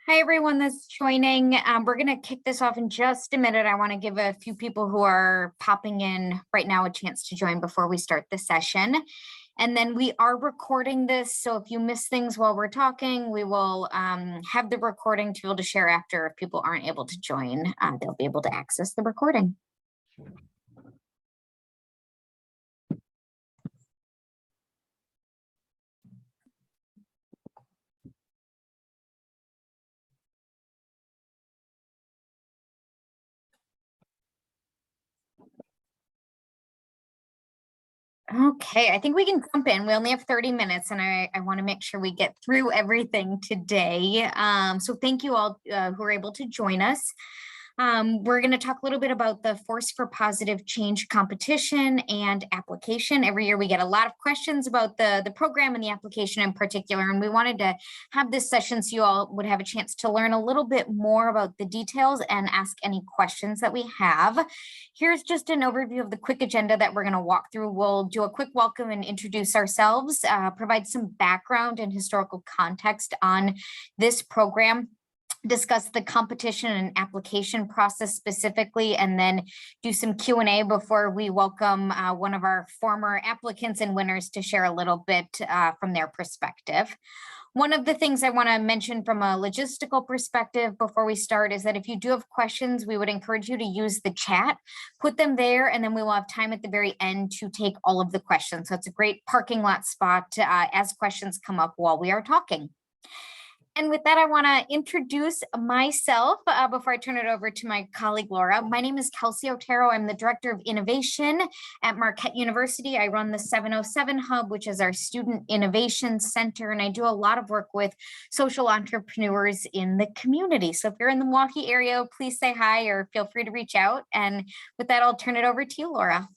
Hi, everyone that's joining. We're going to kick this off in just a minute. I want to give a few people who are popping in right now a chance to join before we start the session. And then we are recording this, so if you miss things while we're talking, we will have the recording to be able to share after. If people aren't able to join, they'll be able to access the recording. Okay, I think we can jump in. We only have 30 minutes and I want to make sure we get through everything today. So thank you all who are able to join us. We're going to talk a little bit about the Force for Positive Change competition and application. Every year we get a lot of questions about the program and the application in particular, and we wanted to have this session so you all would have a chance to learn a little bit more about the details and ask any questions that we have. Here's just an overview of the quick agenda that we're going to walk through. We'll do a quick welcome and introduce ourselves, provide some background and historical context on this program, discuss the competition and application process specifically, and then do some Q&A before we welcome one of our former applicants and winners to share a little bit from their perspective. One of the things I want to mention from a logistical perspective before we start is that if you do have questions, we would encourage you to use the chat, put them there, and then we will have time at the very end to take all of the questions. So it's a great parking lot spot as questions come up while we are talking. And with that, I want to introduce myself before I turn it over to my colleague, Laura. My name is Kelsey Otero. I'm the Director of Innovation at Marquette University. I run the 707 Hub, which is our Student Innovation Center, and I do a lot of work with social entrepreneurs in the community. So if you're in the Milwaukee area, please say hi or feel free to reach out. And with that, I'll turn it over to you, Laura.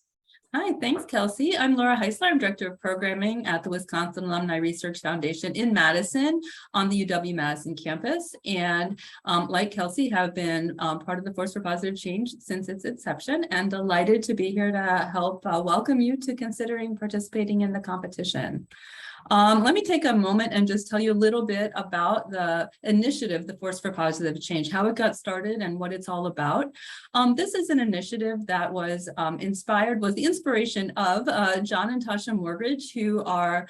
Hi, thanks, Kelsey. I'm Laura Heisler. I'm Director of Programming at the Wisconsin Alumni Research Foundation in Madison on the UW-Madison campus. And like Kelsey, have been part of the Force for Positive Change since its inception, and delighted to be here to help welcome you to considering participating in the competition. Let me take a moment and just tell you a little bit about the initiative, the Force for Positive Change, how it got started and what it's all about. This is an initiative that was the inspiration of John and Tasha Morgridge, who are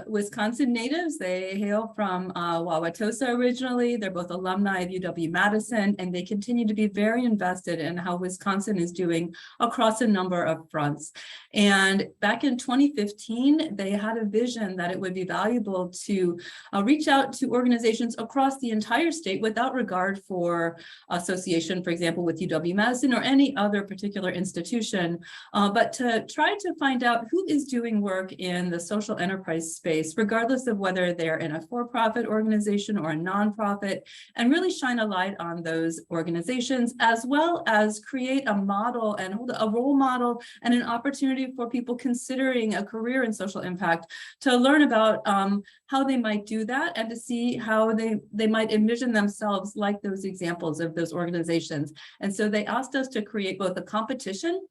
Wisconsin natives. They hail from Wauwatosa originally. They're both alumni of UW-Madison, and they continue to be very invested in how Wisconsin is doing across a number of fronts. And back in 2015, they had a vision that it would be valuable to reach out to organizations across the entire state without regard for association, for example, with UW-Madison or any other particular institution, but to try to find out who is doing work in the social enterprise space, regardless of whether they're in a for-profit organization or a nonprofit, and really shine a light on those organizations, as well as create a model and a role model and an opportunity for people considering a career in social impact to learn about how they might do that and to see how they might envision themselves like those examples of those organizations. And so they asked us to create both a competition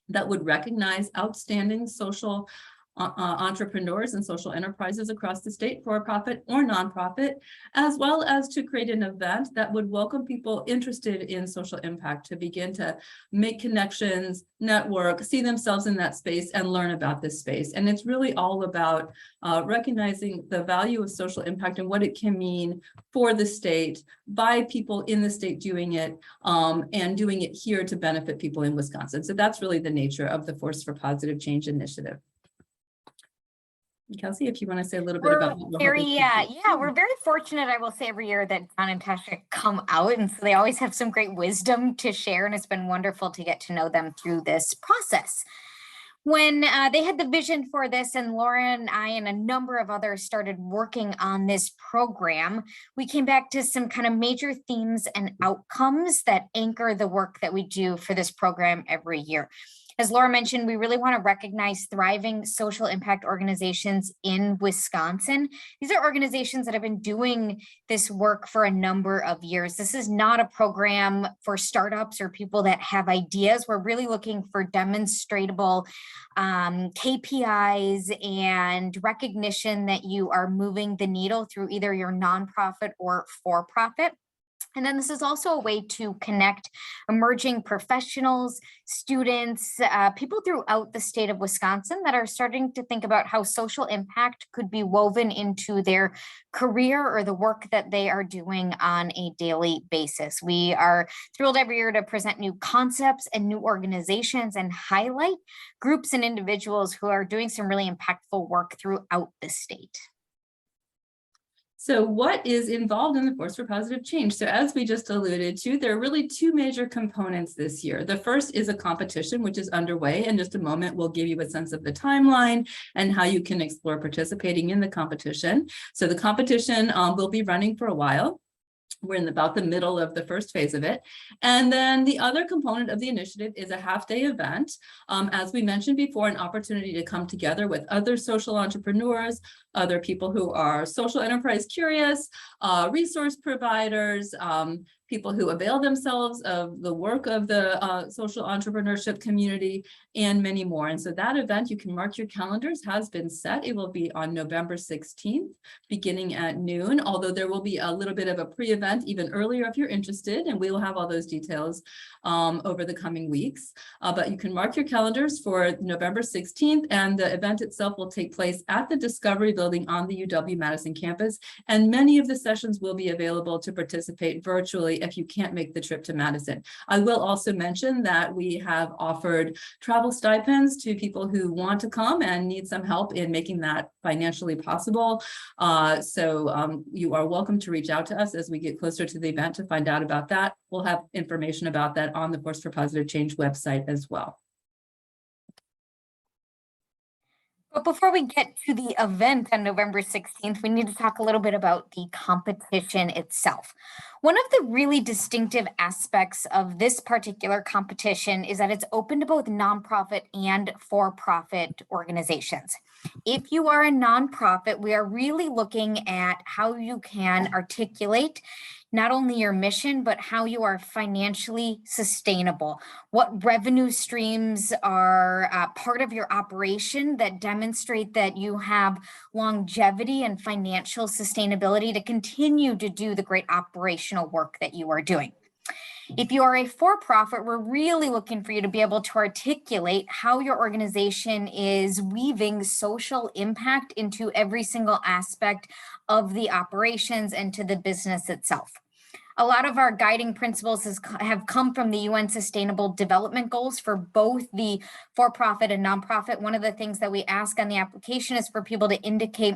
that would recognize outstanding social entrepreneurs and social enterprises across the state, for-profit or nonprofit, as well as to create an event that would welcome people interested in social impact to begin to make connections, network, see themselves in that space, and learn about this space. And it's really all about recognizing the value of social impact and what it can mean for the state by people in the state doing it, and doing it here to benefit people in Wisconsin. So that's really the nature of the Force for Positive Change initiative. Kelsey, if you want to say a little bit about what we're very fortunate, I will say, every year that John and Tasha come out, and so they always have some great wisdom to share, and it's been wonderful to get to know them through this process. When they had the vision for this, and Laura and I and a number of others started working on this program, we came back to some kind of major themes and outcomes that anchor the work that we do for this program every year. As Laura mentioned, we really want to recognize thriving social impact organizations in Wisconsin. These are organizations that have been doing this work for a number of years. This is not a program for startups or people that have ideas. We're really looking for demonstratable KPIs and recognition that you are moving the needle through either your nonprofit or for-profit. And then this is also a way to connect emerging professionals, students, people throughout the state of Wisconsin that are starting to think about how social impact could be woven into their career or the work that they are doing on a daily basis. We are thrilled every year to present new concepts and new organizations and highlight groups and individuals who are doing some really impactful work throughout the state. So what is involved in the Force for Positive Change? So as we just alluded to, there are really two major components this year. The first is a competition, which is underway. In just a moment, we'll give you a sense of the timeline and how you can explore participating in the competition. So the competition will be running for a while. We're in about the middle of the first phase of it. And then the other component of the initiative is a half-day event. As we mentioned before, an opportunity to come together with other social entrepreneurs, other people who are social enterprise curious, resource providers, people who avail themselves of the work of the social entrepreneurship community, and many more. And so that event, you can mark your calendars, has been set. It will be on November 16th, beginning at noon, although there will be a little bit of a pre-event even earlier if you're interested, and we will have all those details over the coming weeks. But you can mark your calendars for November 16th, and the event itself will take place at the Discovery Building on the UW-Madison campus, and many of the sessions will be available to participate virtually if you can't make the trip to Madison. I will also mention that we have offered travel stipends to people who want to come and need some help in making that financially possible. So you are welcome to reach out to us as we get closer to the event to find out about that. We'll have information about that on the Force for Positive Change website as well. But before we get to the event on November 16th, we need to talk a little bit about the competition itself. One of the really distinctive aspects of this particular competition is that it's open to both nonprofit and for-profit organizations. If you are a nonprofit, we are really looking at how you can articulate not only your mission, but how you are financially sustainable. What revenue streams are part of your operation that demonstrate that you have longevity and financial sustainability to continue to do the great operational work that you are doing. If you are a for-profit, we're really looking for you to be able to articulate how your organization is weaving social impact into every single aspect of the operations and to the business itself. A lot of our guiding principles have come from the UN Sustainable Development Goals for both the for-profit and nonprofit. One of the things that we ask on the application is for people to indicate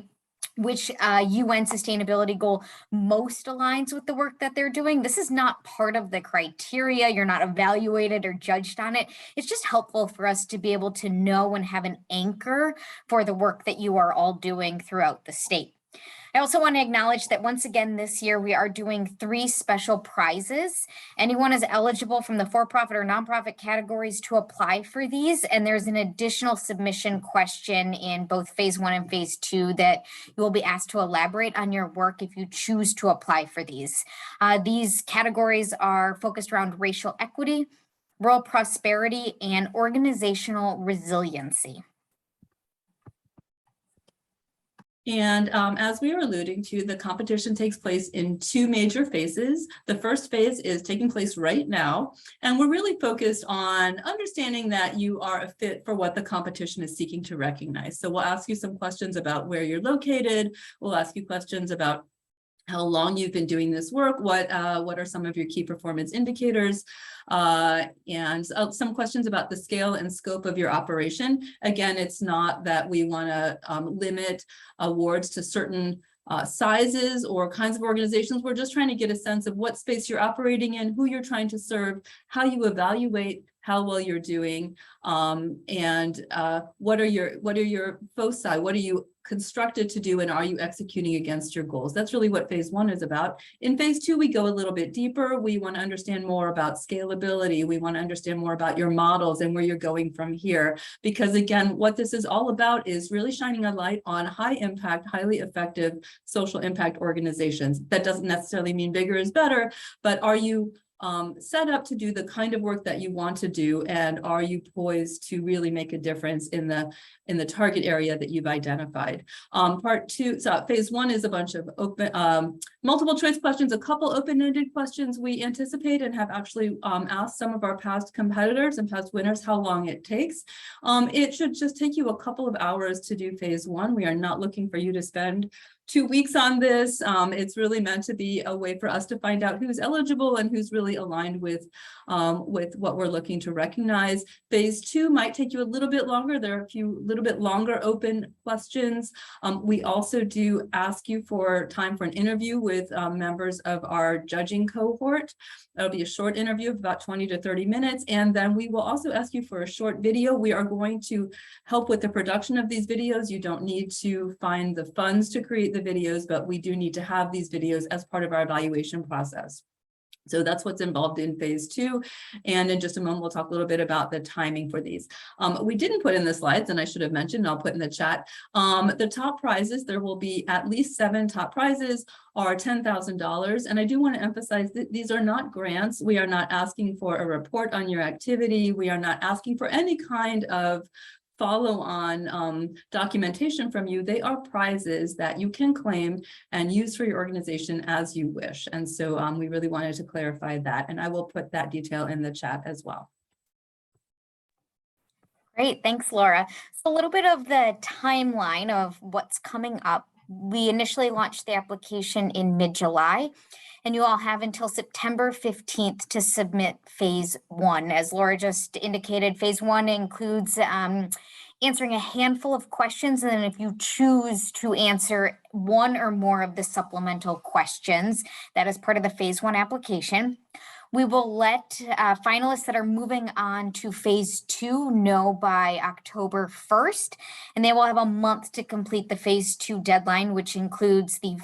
which UN sustainability goal most aligns with the work that they're doing. This is not part of the criteria. You're not evaluated or judged on it. It's just helpful for us to be able to know and have an anchor for the work that you are all doing throughout the state. I also want to acknowledge that once again this year we are doing 3 special prizes. Anyone is eligible from the for-profit or nonprofit categories to apply for these, and there's an additional submission question in both phase 1 and phase 2 that you will be asked to elaborate on your work if you choose to apply for these. These categories are focused around racial equity, rural prosperity, and organizational resiliency. And as we were alluding to, the competition takes place in 2 major phases. The first phase is taking place right now, and we're really focused on understanding that you are a fit for what the competition is seeking to recognize. So we'll ask you some questions about where you're located. We'll ask you questions about how long you've been doing this work, what are some of your key performance indicators, and some questions about the scale and scope of your operation. Again, it's not that we want to limit awards to certain sizes or kinds of organizations. We're just trying to get a sense of what space you're operating in, who you're trying to serve, how you evaluate how well you're doing, and what are your foci, what are you constructed to do, and are you executing against your goals? That's really what phase one is about. In phase two, we go a little bit deeper. We want to understand more about scalability. We want to understand more about your models and where you're going from here. Because again, what this is all about is really shining a light on high impact, highly effective social impact organizations. That doesn't necessarily mean bigger is better, but are you set up to do the kind of work that you want to do, and are you poised to really make a difference in the target area that you've identified? Part two, so phase one is a bunch of open multiple choice questions, a couple open-ended questions we anticipate and have actually asked some of our past competitors and past winners how long it takes. It should just take you a couple of hours to do phase one. We are not looking for you to spend 2 weeks on this. It's really meant to be a way for us to find out who's eligible and who's really aligned with what we're looking to recognize. Phase two might take you a little bit longer. There are a few little bit longer open questions. We also do ask you for time for an interview with members of our judging cohort. That'll be a short interview of about 20 to 30 minutes. And then we will also ask you for a short video. We are going to help with the production of these videos. You don't need to find the funds to create the videos, but we do need to have these videos as part of our evaluation process. So that's what's involved in phase two. And in just a moment, we'll talk a little bit about the timing for these. We didn't put in the slides, and I should have mentioned, I'll put in the chat. The top prizes, there will be at least 7 top prizes, are $10,000. And I do want to emphasize that these are not grants. We are not asking for a report on your activity. We are not asking for any kind of follow-on documentation from you. They are prizes that you can claim and use for your organization as you wish. And so we really wanted to clarify that, and I will put that detail in the chat as well. Great, thanks, Laura. So a little bit of the timeline of what's coming up. We initially launched the application in mid-July, and you all have until September 15th to submit phase one. As Laura just indicated, phase one includes answering a handful of questions, and then if you choose to answer one or more of the supplemental questions, that is part of the phase one application. We will let finalists that are moving on to phase two know by October 1st, and they will have a month to complete the phase two deadline, which includes the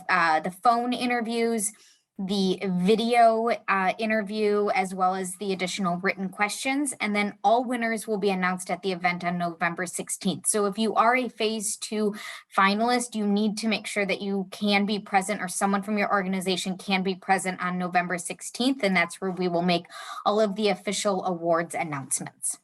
phone interviews, the video interview, as well as the additional written questions. And then all winners will be announced at the event on November 16th. So if you are a phase two finalist, you need to make sure that you can be present, or someone from your organization can be present on November 16th. And that's where we will make all of the official awards announcements.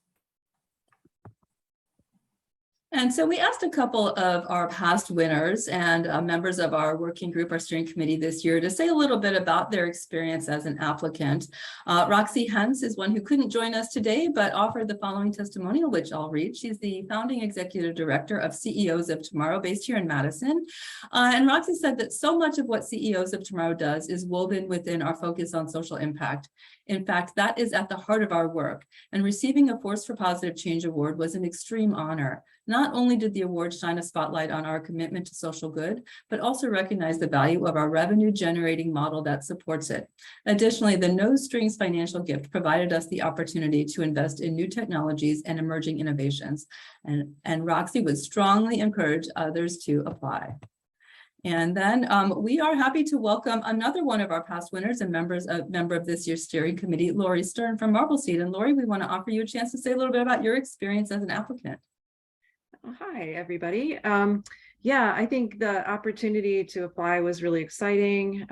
And so we asked a couple of our past winners and members of our working group, our steering committee this year, to say a little bit about their experience as an applicant. Roxy Hens is one who couldn't join us today, but offered the following testimonial, which I'll read. She's the founding executive director of CEOs of Tomorrow, based here in Madison. And Roxy said that so much of what CEOs of Tomorrow does is woven within our focus on social impact. In fact, that is at the heart of our work, and receiving a Force for Positive Change award was an extreme honor. Not only did the award shine a spotlight on our commitment to social good, but also recognize the value of our revenue generating model that supports it. Additionally, the no strings financial gift provided us the opportunity to invest in new technologies and emerging innovations. And Roxy would strongly encourage others to apply. And then we are happy to welcome another one of our past winners and member of this year's steering committee, Lori Stern from Marbleseed. And Lori, we want to offer you a chance to say a little bit about your experience as an applicant. Hi, everybody. Yeah, I think the opportunity to apply was really exciting.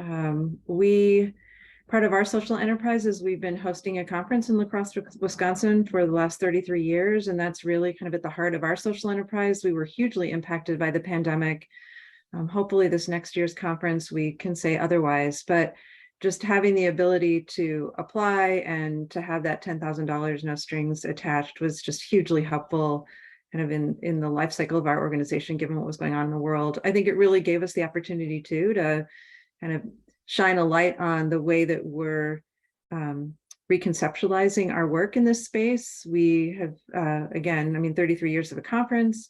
Part of our social enterprises, we've been hosting a conference in La Crosse, Wisconsin for the last 33 years, and that's really kind of at the heart of our social enterprise. We were hugely impacted by the pandemic. Hopefully this next year's conference, we can say otherwise, but just having the ability to apply and to have that $10,000 no strings attached was just hugely helpful kind of in the life cycle of our organization, given what was going on in the world. I think it really gave us the opportunity to kind of shine a light on the way that we're reconceptualizing our work in this space. We have, again, I mean, 33 years of a conference.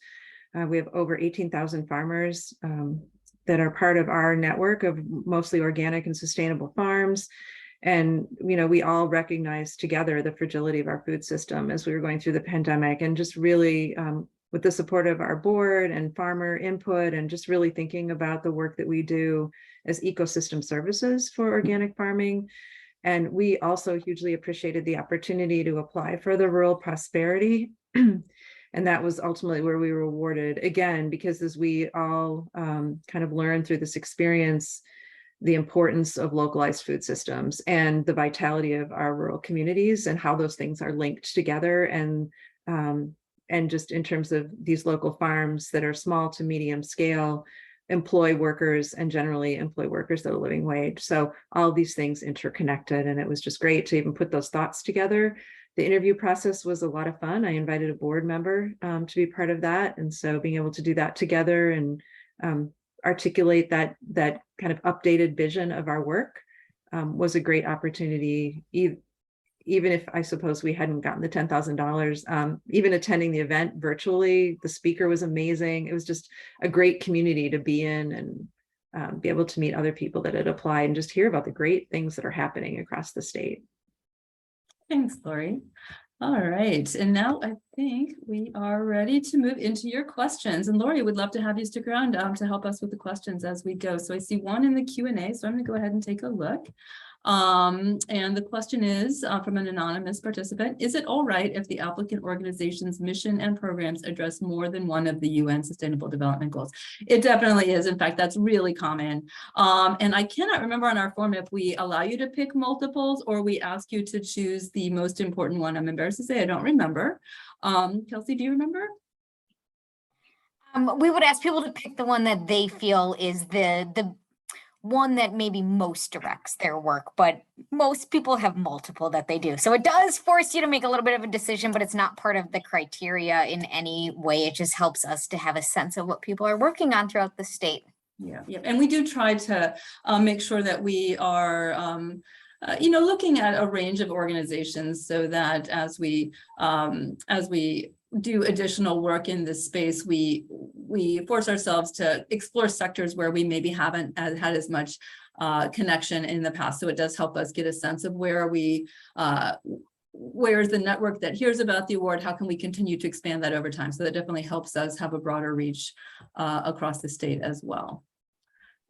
We have over 18,000 farmers that are part of our network of mostly organic and sustainable farms. And, we all recognized together the fragility of our food system as we were going through the pandemic, and just really, with the support of our board and farmer input, and just really thinking about the work that we do as ecosystem services for organic farming. And we also hugely appreciated the opportunity to apply for the rural prosperity. And that was ultimately where we were awarded, again, because as we all kind of learned through this experience, the importance of localized food systems and the vitality of our rural communities and how those things are linked together. And just in terms of these local farms that are small to medium scale, employ workers and generally employ workers at a living wage. So all these things interconnected, and it was just great to even put those thoughts together. The interview process was a lot of fun. I invited a board member to be part of that. And so being able to do that together and articulate that kind of updated vision of our work was a great opportunity. Even if I suppose we hadn't gotten the $10,000, even attending the event virtually, the speaker was amazing. It was just a great community to be in, and be able to meet other people that had applied and just hear about the great things that are happening across the state. Thanks, Lori. All right, and now I think we are ready to move into your questions. And Lori, would love to have you stick around to help us with the questions as we go. So I see one in the Q&A, so I'm going to go ahead and take a look. And the question is from an anonymous participant: is it all right if the applicant organization's mission and programs address more than one of the UN Sustainable Development Goals? It definitely is. In fact, that's really common. And I cannot remember on our form if we allow you to pick multiples or we ask you to choose the most important one. I'm embarrassed to say I don't remember. Kelsey, do you remember? We would ask people to pick the one that they feel is the one that maybe most directs their work, but most people have multiple that they do. So it does force you to make a little bit of a decision, but it's not part of the criteria in any way. It just helps us to have a sense of what people are working on throughout the state. Yeah, and we do try to make sure that we are looking at a range of organizations, so that as we do additional work in this space, we force ourselves to explore sectors where we maybe haven't had as much connection in the past. So it does help us get a sense of where's the network that hears about the award, how can we continue to expand that over time. So that definitely helps us have a broader reach across the state as well.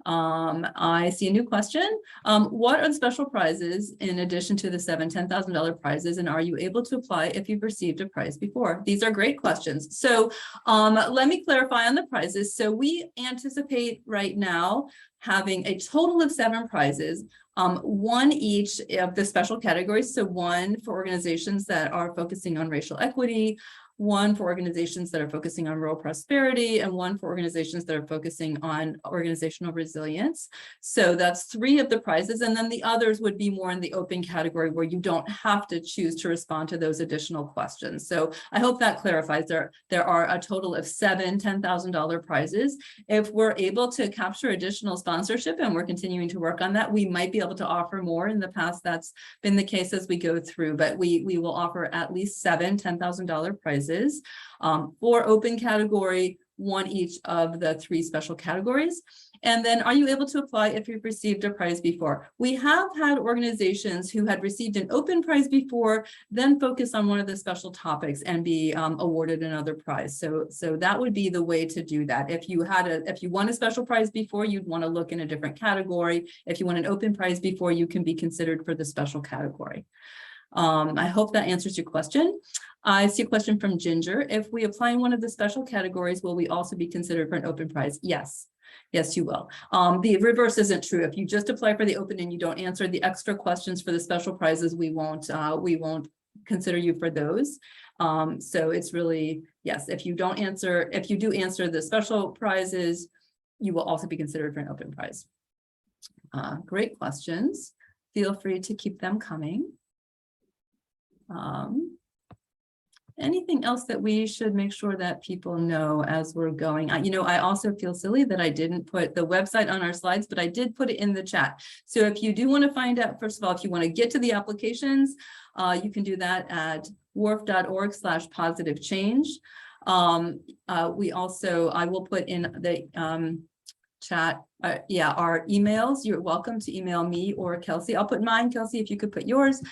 I see a new question. What are the special prizes in addition to the $10,000 prizes, and are you able to apply if you've received a prize before? These are great questions. So let me clarify on the prizes. So we anticipate right now having a total of 7 prizes, one each of the special categories. So one for organizations that are focusing on racial equity, one for organizations that are focusing on rural prosperity, and one for organizations that are focusing on organizational resilience. So that's 3 of the prizes. And then the others would be more in the open category, where you don't have to choose to respond to those additional questions. So I hope that clarifies. There are a total of 7 $10,000 prizes. If we're able to capture additional sponsorship, and we're continuing to work on that, we might be able to offer more. In the past, that's been the case as we go through, but we will offer at least 7 $10,000 prizes. 4 open category, 1 each of the 3 special categories. And then, are you able to apply if you've received a prize before? We have had organizations who had received an open prize before, then focus on one of the special topics and be awarded another prize. So that would be the way to do that. If you won a special prize before, you'd want to look in a different category. If you won an open prize before, you can be considered for the special category. I hope that answers your question. I see a question from Ginger. If we apply in one of the special categories, will we also be considered for an open prize? Yes. Yes, you will. The reverse isn't true. If you just apply for the open and you don't answer the extra questions for the special prizes, we won't consider you for those. So it's really, yes, if you do answer the special prizes, you will also be considered for an open prize. Great questions. Feel free to keep them coming. Anything else that we should make sure that people know as we're going? I also feel silly that I didn't put the website on our slides, but I did put it in the chat. So if you do want to find out, first of all, if you want to get to the applications, you can do that at wharf.org/positive change. I will put in chat, our emails. You're welcome to email me or Kelsey. I'll put mine, Kelsey, if you could put yours.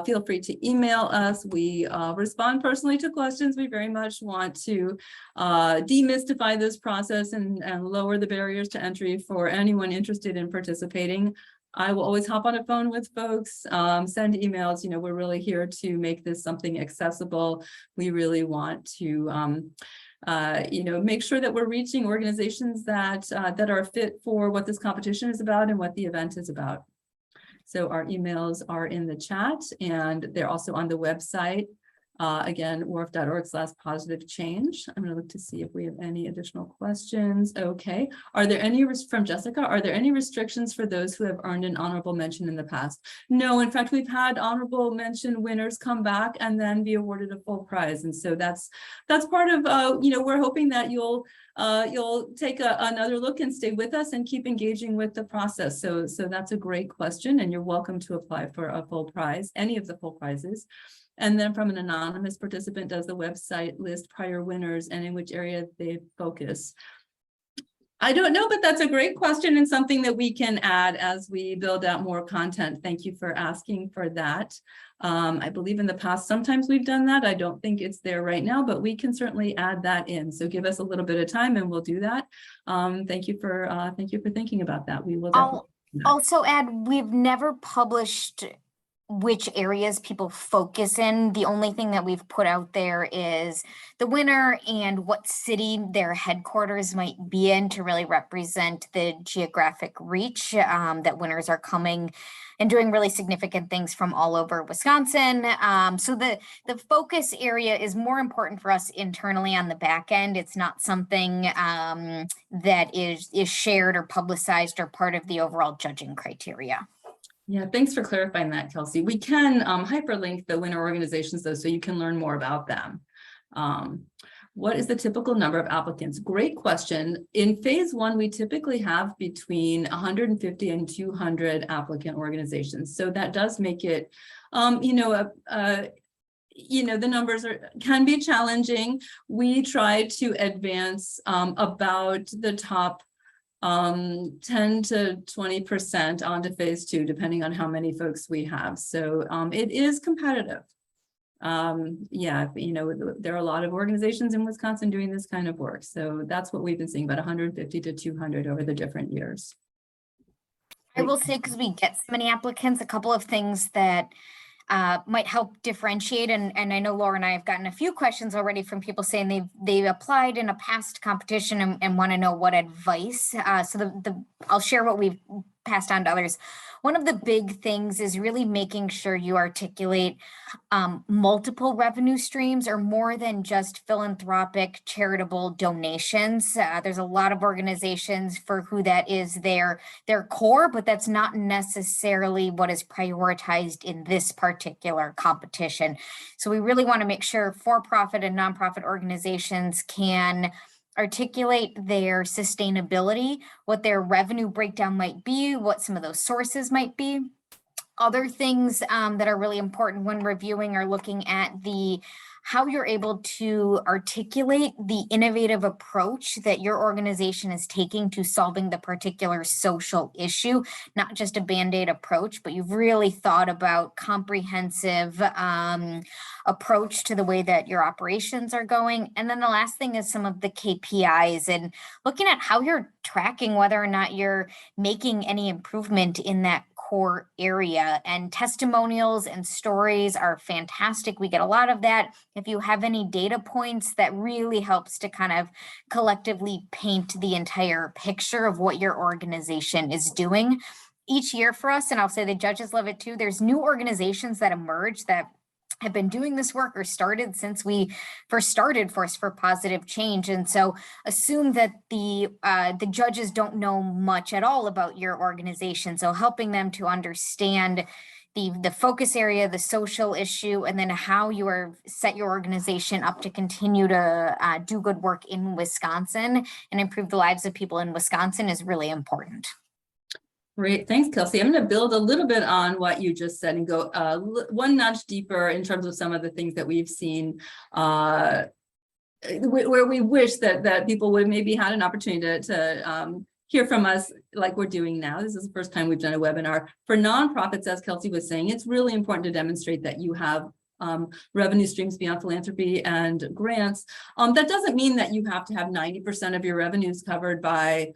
Feel free to email us. We respond personally to questions. We very much want to demystify this process and lower the barriers to entry for anyone interested in participating. I will always hop on a phone with folks, send emails. We're really here to make this something accessible. We really want to make sure that we're reaching organizations that are fit for what this competition is about and what the event is about. So our emails are in the chat, and they're also on the website. Again, WRF.org/positive-change. I'm going to look to see if we have any additional questions. Okay. Are there any, from Jessica, are there any restrictions for those who have earned an honorable mention in the past? No, in fact, we've had honorable mention winners come back and then be awarded a full prize. And so that's part of, we're hoping that you'll take another look and stay with us and keep engaging with the process. So that's a great question, and you're welcome to apply for a full prize, any of the full prizes. And then from an anonymous participant, does the website list prior winners and in which area they focus? I don't know, but that's a great question and something that we can add as we build out more content. Thank you for asking for that. I believe in the past, sometimes we've done that. I don't think it's there right now, but we can certainly add that in. So give us a little bit of time and we'll do that. Thank you for thinking about that. We will definitely do that. Also add, we've never published which areas people focus in. The only thing that we've put out there is the winner and what city their headquarters might be in to really represent the geographic reach, that winners are coming and doing really significant things from all over Wisconsin. So the focus area is more important for us internally on the back end. It's not something that is shared or publicized or part of the overall judging criteria. Yeah, thanks for clarifying that, Kelsey. We can hyperlink the winner organizations, though, so you can learn more about them. What is the typical number of applicants? Great question. In phase one, we typically have between 150 and 200 applicant organizations. So that does make it, the numbers can be challenging. We try to advance about the top 10 to 20% onto phase two, depending on how many folks we have. So it is competitive. There are a lot of organizations in Wisconsin doing this kind of work. So that's what we've been seeing, about 150 to 200 over the different years. I will say, because we get so many applicants, a couple of things that might help differentiate, and I know Laura and I have gotten a few questions already from people saying they've applied in a past competition and want to know what advice. I'll share what we've passed on to others. One of the big things is really making sure you articulate multiple revenue streams or more than just philanthropic charitable donations. There's a lot of organizations for who that is their core, but that's not necessarily what is prioritized in this particular competition. So we really want to make sure for-profit and nonprofit organizations can articulate their sustainability, what their revenue breakdown might be, what some of those sources might be. Other things that are really important when reviewing are looking at how you're able to articulate the innovative approach that your organization is taking to solving the particular social issue, not just a Band-Aid approach, but you've really thought about comprehensive approach to the way that your operations are going. And then the last thing is some of the KPIs and looking at how you're tracking whether or not you're making any improvement in that core area. And testimonials and stories are fantastic. We get a lot of that. If you have any data points, that really helps to kind of collectively paint the entire picture of what your organization is doing. Each year for us, and I'll say the judges love it too, there's new organizations that emerge that have been doing this work or started since we first started Force for Positive Change. And so assume that the judges don't know much at all about your organization. So helping them to understand the focus area, the social issue, and then how you are set your organization up to continue to do good work in Wisconsin and improve the lives of people in Wisconsin is really important. Great. Thanks, Kelsey. I'm going to build a little bit on what you just said and go one notch deeper in terms of some of the things that we've seen where we wish that people would maybe had an opportunity to hear from us like we're doing now. This is the first time we've done a webinar. For nonprofits, as Kelsey was saying, it's really important to demonstrate that you have revenue streams beyond philanthropy and grants. That doesn't mean that you have to have 90% of your revenues covered by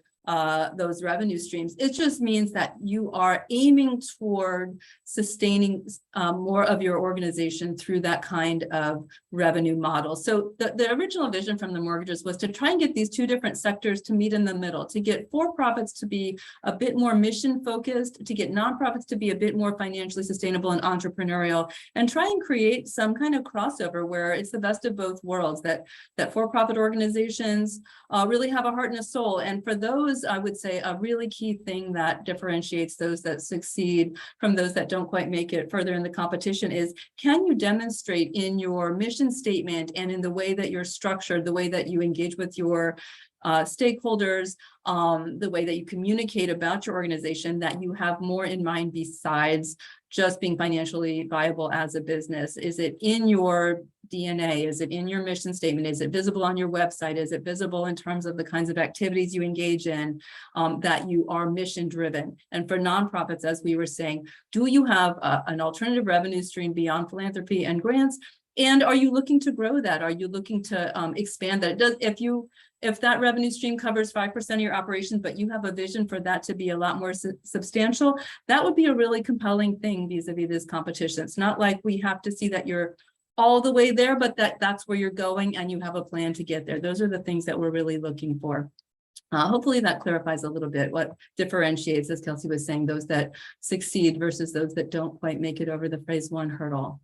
those revenue streams. It just means that you are aiming toward sustaining more of your organization through that kind of revenue model. So the original vision from the mortgages was to try and get these two different sectors to meet in the middle, to get for-profits to be a bit more mission focused, to get nonprofits to be a bit more financially sustainable and entrepreneurial, and try and create some kind of crossover where it's the best of both worlds, that for-profit organizations really have a heart and a soul. And for those, I would say a really key thing that differentiates those that succeed from those that don't quite make it further in the competition is, can you demonstrate in your mission statement and in the way that you're structured, the way that you engage with your stakeholders, the way that you communicate about your organization, that you have more in mind besides just being financially viable as a business? Is it in your DNA? Is it in your mission statement? Is it visible on your website? Is it visible in terms of the kinds of activities you engage in, that you are mission driven? And for nonprofits, as we were saying, do you have an alternative revenue stream beyond philanthropy and grants? And are you looking to grow that? Are you looking to expand that? If that revenue stream covers 5% of your operations, but you have a vision for that to be a lot more substantial, that would be a really compelling thing vis-a-vis this competition. It's not like we have to see that you're all the way there, but that's where you're going and you have a plan to get there. Those are the things that we're really looking for. Hopefully that clarifies a little bit what differentiates, as Kelsey was saying, those that succeed versus those that don't quite make it over the phase one hurdle.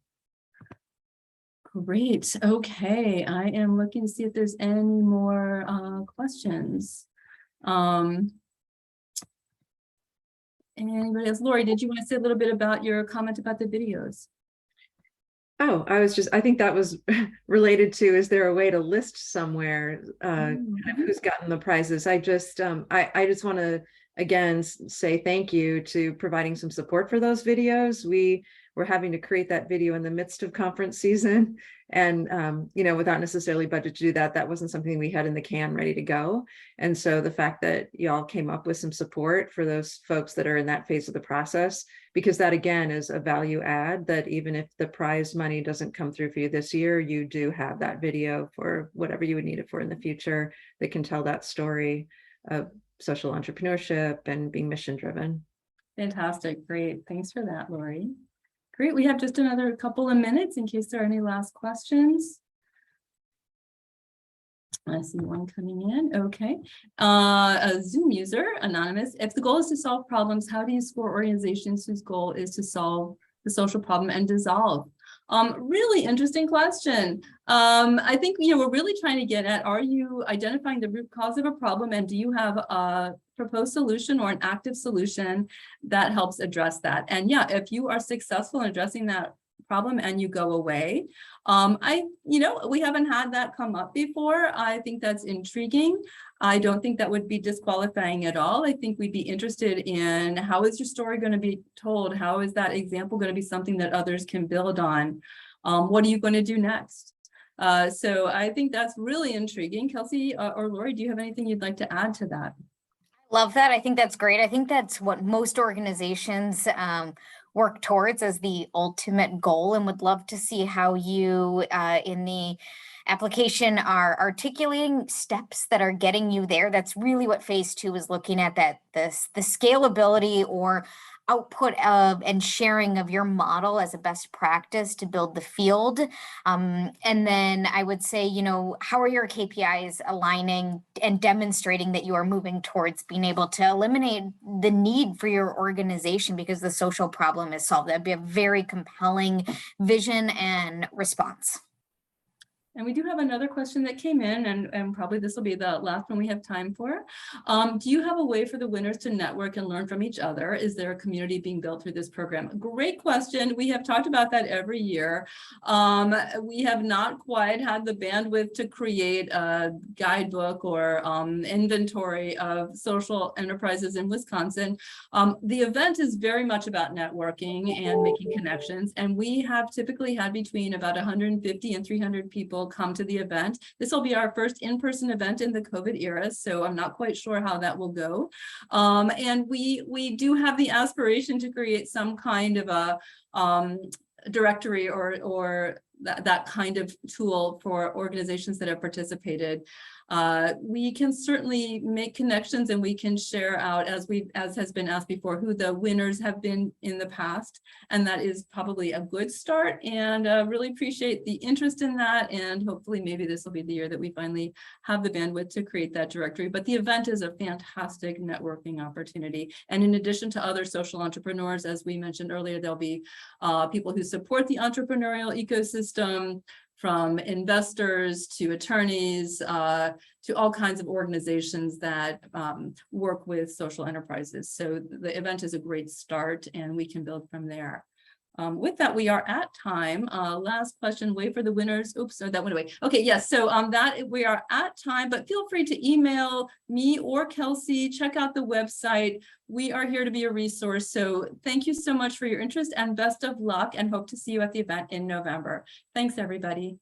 Great. Okay, I am looking to see if there's any more questions. Anybody else? Lori, did you want to say a little bit about your comment about the videos? Oh, I think that was related to, is there a way to list somewhere kind of who's gotten the prizes? I just want to again say thank you to providing some support for those videos. We were having to create that video in the midst of conference season, and without necessarily budget to do that, that wasn't something we had in the can ready to go. And so the fact that y'all came up with some support for those folks that are in that phase of the process, because that again is a value add, that even if the prize money doesn't come through for you this year, you do have that video for whatever you would need it for in the future that can tell that story of social entrepreneurship and being mission driven. Fantastic. Great. Thanks for that, Lori. Great. We have just another couple of minutes in case there are any last questions. I see one coming in. Okay. A Zoom user, anonymous. If the goal is to solve problems, how do you score organizations whose goal is to solve the social problem and dissolve? Really interesting question. I think, we're really trying to get at, are you identifying the root cause of a problem, and do you have a proposed solution or an active solution that helps address that? And yeah, if you are successful in addressing that problem and you go away, we haven't had that come up before. I think that's intriguing. I don't think that would be disqualifying at all. I think we'd be interested in, how is your story going to be told? How is that example going to be something that others can build on? What are you going to do next? So I think that's really intriguing. Kelsey or Lori, do you have anything you'd like to add to that? Love that. I think that's great. I think that's what most organizations work towards as the ultimate goal, and would love to see how you in the application are articulating steps that are getting you there. That's really what phase two is looking at, that the scalability or output of and sharing of your model as a best practice to build the field. And then I would say, how are your KPIs aligning and demonstrating that you are moving towards being able to eliminate the need for your organization because the social problem is solved? That'd be a very compelling vision and response. And we do have another question that came in, and probably this will be the last one we have time for. Do you have a way for the winners to network and learn from each other? Is there a community being built through this program? Great question. We have talked about that every year. We have not quite had the bandwidth to create a guidebook or inventory of social enterprises in Wisconsin. The event is very much about networking and making connections, and we have typically had between about 150 and 300 people will come to the event. This will be our first in-person event in the COVID era, so I'm not quite sure how that will go. And we do have the aspiration to create some kind of a directory or that kind of tool for organizations that have participated. We can certainly make connections, and we can share out, as has been asked before, who the winners have been in the past, and that is probably a good start. And really appreciate the interest in that, and hopefully maybe this will be the year that we finally have the bandwidth to create that directory. But the event is a fantastic networking opportunity, and in addition to other social entrepreneurs, as we mentioned earlier, there'll be people who support the entrepreneurial ecosystem, from investors to attorneys to all kinds of organizations that work with social enterprises. So the event is a great start, and we can build from there. With that, we are at time. Last question, wait for the winners. Oops, so that went away. Okay, yes, so that we are at time, but feel free to email me or Kelsey. Check out the website. We are here to be a resource. So thank you so much for your interest, and best of luck, and hope to see you at the event in November. Thanks, everybody.